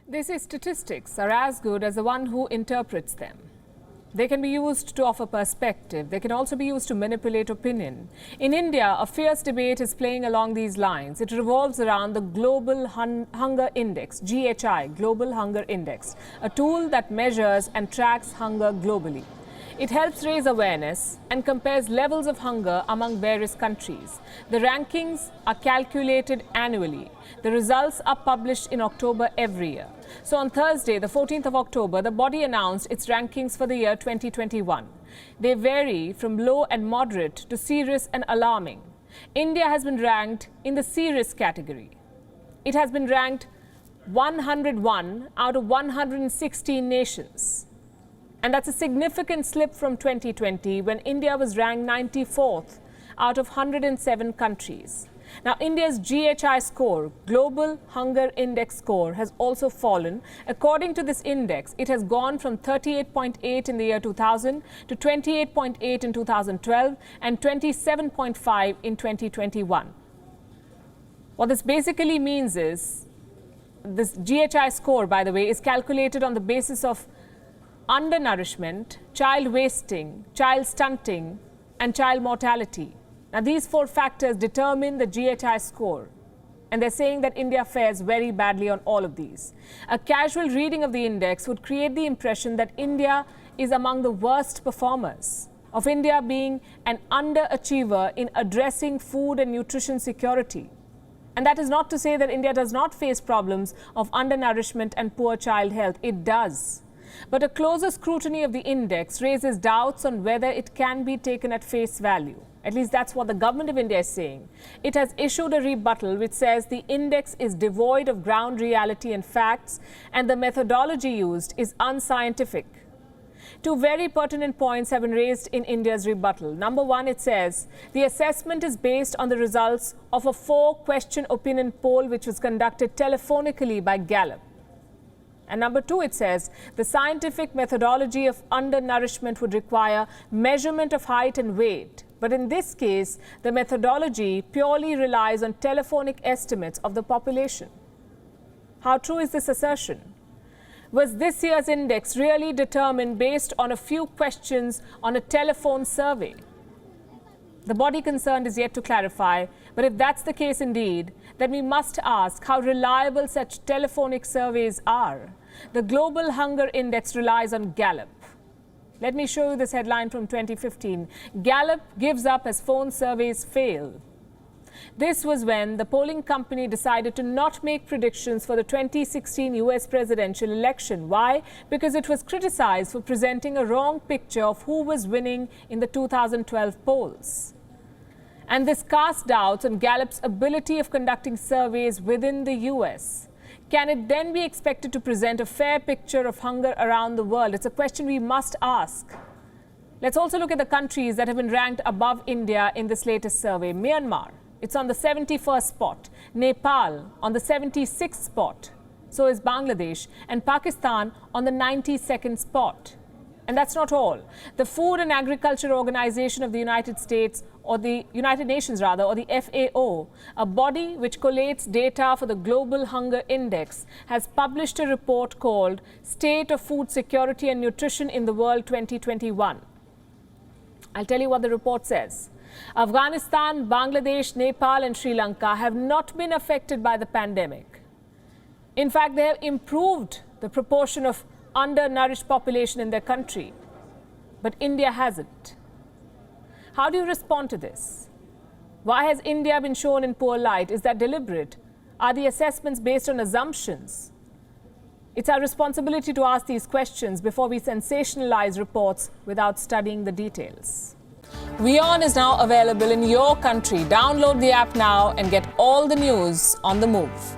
They say statistics are as good as the one who interprets them. They can be used to offer perspective. They can also be used to manipulate opinion. In India, a fierce debate is playing along these lines. It revolves around the Global Hunger Index, GHI, Global Hunger Index, a tool that measures and tracks hunger globally. It helps raise awareness and compares levels of hunger among various countries. The rankings are calculated annually. The results are published in October every year. So on Thursday, the 14th of October, the body announced its rankings for the year 2021. They vary from low and moderate to serious and alarming. India has been ranked in the serious category. It has been ranked 101 out of 116 nations. And that's a significant slip from 2020, when India was ranked 94th out of 107 countries. Now, India's GHI score, Global Hunger Index score, has also fallen. According to this index, it has gone from 38.8 in the year 2000 to 28.8 in 2012 and 27.5 in 2021. What this basically means is, this GHI score, by the way, is calculated on the basis of undernourishment, child wasting, child stunting, and child mortality. Now, these four factors determine the GHI score, and they're saying that India fares very badly on all of these. A casual reading of the index would create the impression that India is among the worst performers, of India being an underachiever in addressing food and nutrition security. And that is not to say that India does not face problems of undernourishment and poor child health. It does. But a closer scrutiny of the index raises doubts on whether it can be taken at face value. At least that's what the government of India is saying. It has issued a rebuttal which says the index is devoid of ground reality and facts, and the methodology used is unscientific. Two very pertinent points have been raised in India's rebuttal. Number one, it says the assessment is based on the results of a 4-question opinion poll which was conducted telephonically by Gallup. And number two, it says the scientific methodology of undernourishment would require measurement of height and weight. But in this case, the methodology purely relies on telephonic estimates of the population. How true is this assertion? Was this year's index really determined based on a few questions on a telephone survey? The body concerned is yet to clarify, but if that's the case indeed, then we must ask how reliable such telephonic surveys are. The Global Hunger Index relies on Gallup. Let me show you this headline from 2015. Gallup gives up as phone surveys fail. This was when the polling company decided to not make predictions for the 2016 US presidential election. Why? Because it was criticized for presenting a wrong picture of who was winning in the 2012 polls. And this cast doubts on Gallup's ability of conducting surveys within the US. Can it then be expected to present a fair picture of hunger around the world? It's a question we must ask. Let's also look at the countries that have been ranked above India in this latest survey. Myanmar, it's on the 71st spot. Nepal on the 76th spot. So is Bangladesh, and Pakistan on the 92nd spot. And that's not all. The Food and Agriculture Organization of the United States, or the United Nations rather, or the FAO, a body which collates data for the Global Hunger Index, has published a report called State of Food Security and Nutrition in the World 2021. I'll tell you what the report says. Afghanistan, Bangladesh, Nepal and Sri Lanka have not been affected by the pandemic. In fact, they have improved the proportion of undernourished population in their country. But India hasn't. How do you respond to this? Why has India been shown in poor light? Is that deliberate? Are the assessments based on assumptions? It's our responsibility to ask these questions before we sensationalize reports without studying the details. WION is now available in your country. Download the app now and get all the news on the move.